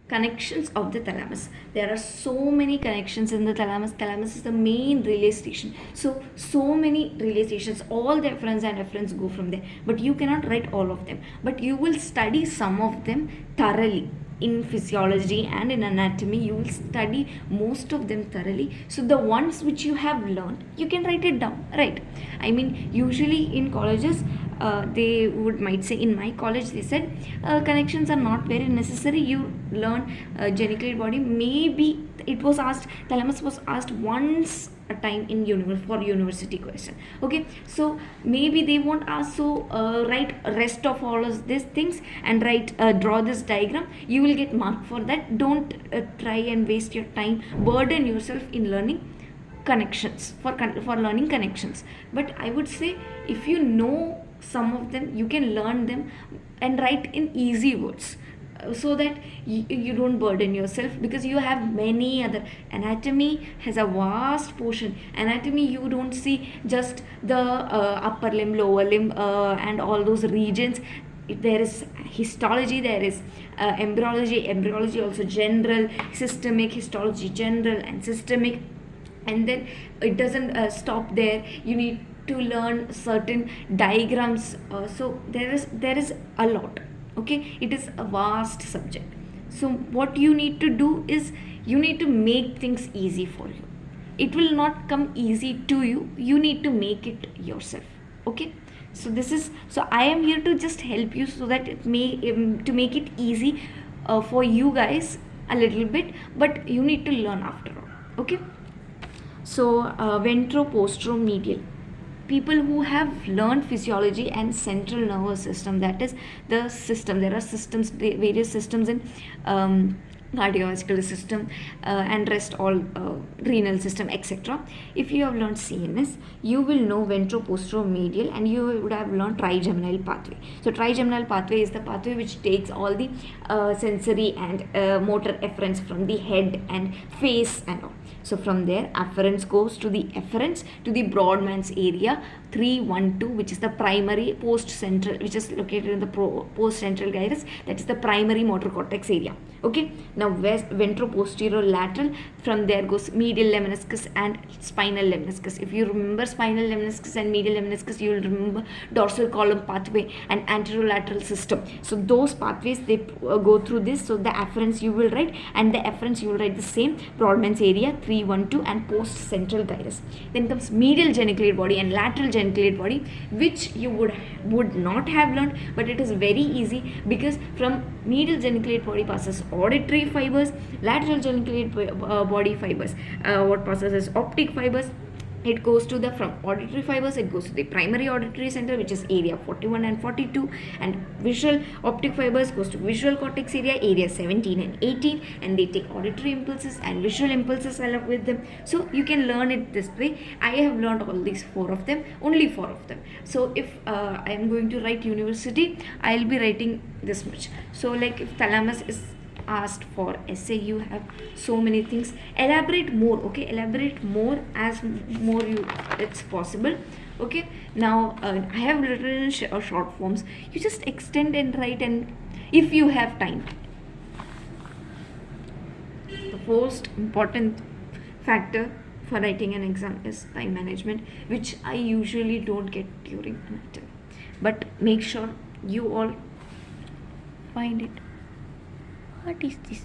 Connections of the thalamus. There are so many connections in the thalamus. Thalamus is the main relay station. So many relay stations, all the efferents and efferents go from there. But you cannot write all of them. But you will study some of them thoroughly. In physiology and in anatomy, you will study most of them thoroughly. So the ones which you have learned, you can write it down, right? I mean, usually in colleges, they might say, in my college they said connections are not very necessary. You learn geniculate body. Maybe it was asked, thalamus was asked once a time in for university question. Okay, so maybe they won't ask, so write rest of all of these things and write draw this diagram. You will get marked for that. Don't try and waste your time, burden yourself in learning connections for learning connections. But I would say, if you know some of them, you can learn them and write in easy words, so that you don't burden yourself, because you have many other. Anatomy has a vast portion. Anatomy, you don't see just the upper limb, lower limb, and all those regions. There is histology, there is embryology also general, systemic, histology general and systemic. And then it doesn't stop there. You need to learn certain diagrams. So there is a lot. Okay, it is a vast subject. So what you need to do is, you need to make things easy for you. It will not come easy to you. You need to make it yourself. Okay, so I am here to just help you, so that it may to make it easy for you guys a little bit, but you need to learn after all. Okay, so ventroposteromedial, people who have learned physiology and central nervous system, that is the system. There are systems, various systems in cardiovascular system and rest all renal system, etc. If you have learned CNS, you will know ventroposteromedial, and you would have learned trigeminal pathway. So trigeminal pathway is the pathway which takes all the sensory and motor efferents from the head and face and all. So from there, afferents goes to the efferents to the Brodmann's area 312, which is the primary post central, which is located in the post central gyrus. That is the primary motor cortex area. Okay, now ventroposterior lateral, from there goes medial lemniscus and spinal lemniscus. If you remember spinal lemniscus and medial lemniscus, you will remember dorsal column pathway and anterolateral system. So those pathways, they go through this. So the afferents you will write, and the efferents you will write the same, Brodmann's area 312 and post central gyrus. Then comes medial geniculate body and lateral geniculate body, which you would not have learned, but it is very easy, because from medial geniculate body passes auditory fibers, lateral geniculate body fibers what passes is optic fibers. It goes to the, from auditory fibers, it goes to the primary auditory center, which is area 41 and 42, and visual optic fibers goes to visual cortex area 17 and 18, and they take auditory impulses and visual impulses along with them. So you can learn it this way. I have learned all these only four of them. So if I am going to write university, I will be writing this much. So like, if thalamus is asked for essay, you have so many things. Elaborate more. Okay, elaborate more as more it's possible. Okay, now I have written in short forms. You just extend and write, and if you have time. The most important factor for writing an exam is time management, which I usually don't get during anatomy. But make sure you all find it. What is this?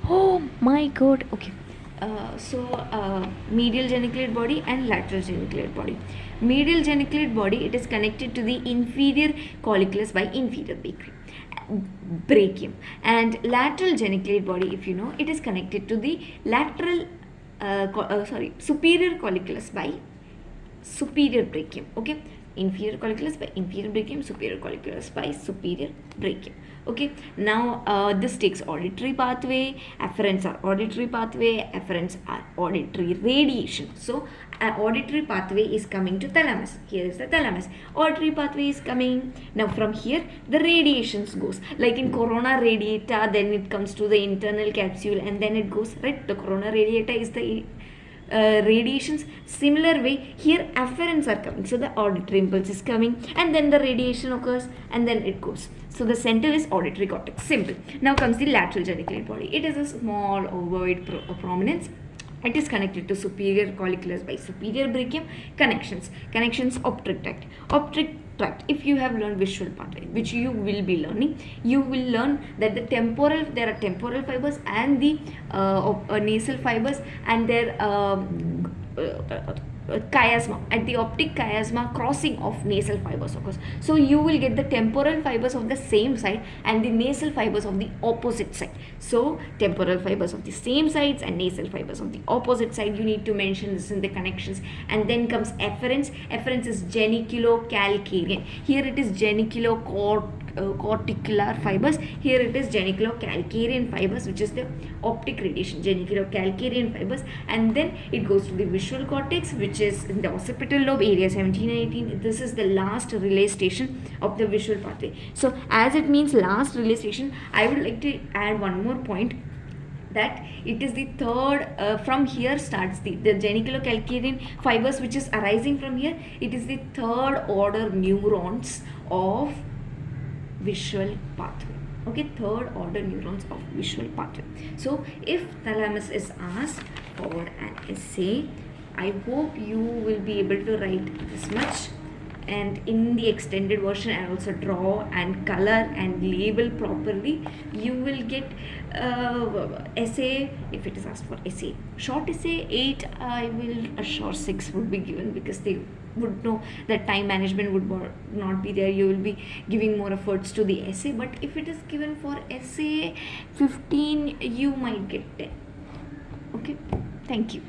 Oh my god. Okay. Medial geniculate body and lateral geniculate body. Medial geniculate body, it is connected to the inferior colliculus by inferior brachium, and lateral geniculate body, if you know, it is connected to the lateral superior colliculus by superior brachium. Okay, inferior colliculus by inferior brachium, superior colliculus by superior brachium. Okay, now this takes auditory pathway, afferents are auditory pathway, afferents are auditory radiation. So auditory pathway is coming to thalamus. Here is the thalamus. Auditory pathway is coming. Now from here the radiations goes, like in corona radiata, then it comes to the internal capsule, and then it goes, right? The corona radiata is the radiations. Similar way, here afferents are coming. So the auditory impulse is coming, and then the radiation occurs, and then it goes. So the center is auditory cortex. Simple. Now comes the lateral geniculate body. It is a small ovoid prominence. It is connected to superior colliculus by superior brachium. Connections optic tract. Optic tract. If you have learned visual pathway, which you will be learning, you will learn that there are temporal fibers and the nasal fibers, and their chiasma, at the optic chiasma crossing of nasal fibers occurs. So you will get the temporal fibers of the same side and the nasal fibers of the opposite side. So temporal fibers of the same sides and nasal fibers of the opposite side, you need to mention this in the connections. And then comes efferents. Efferents is geniculocalcarean. Here it is corticular fibers. Here it is geniculocalcarean fibers, which is the optic radiation, geniculocalcarean fibers. And then it goes to the visual cortex, which is in the occipital lobe, area 17 and 18. This is the last relay station of the visual pathway. So as it means last relay station, I would like to add one more point, that it is the third, from here starts the geniculocalcarean fibers, which is arising from here. It is the third order neurons of visual pathway. Okay, third order neurons of visual pathway. So if thalamus is asked for an essay, I hope you will be able to write this much, and in the extended version I also draw and color and label properly. You will get essay, if it is asked for essay, short essay 8, I will assure 6 would be given, because they would know that time management would not be there. You will be giving more efforts to the essay. But if it is given for essay 15, you might get 10. Okay, thank you.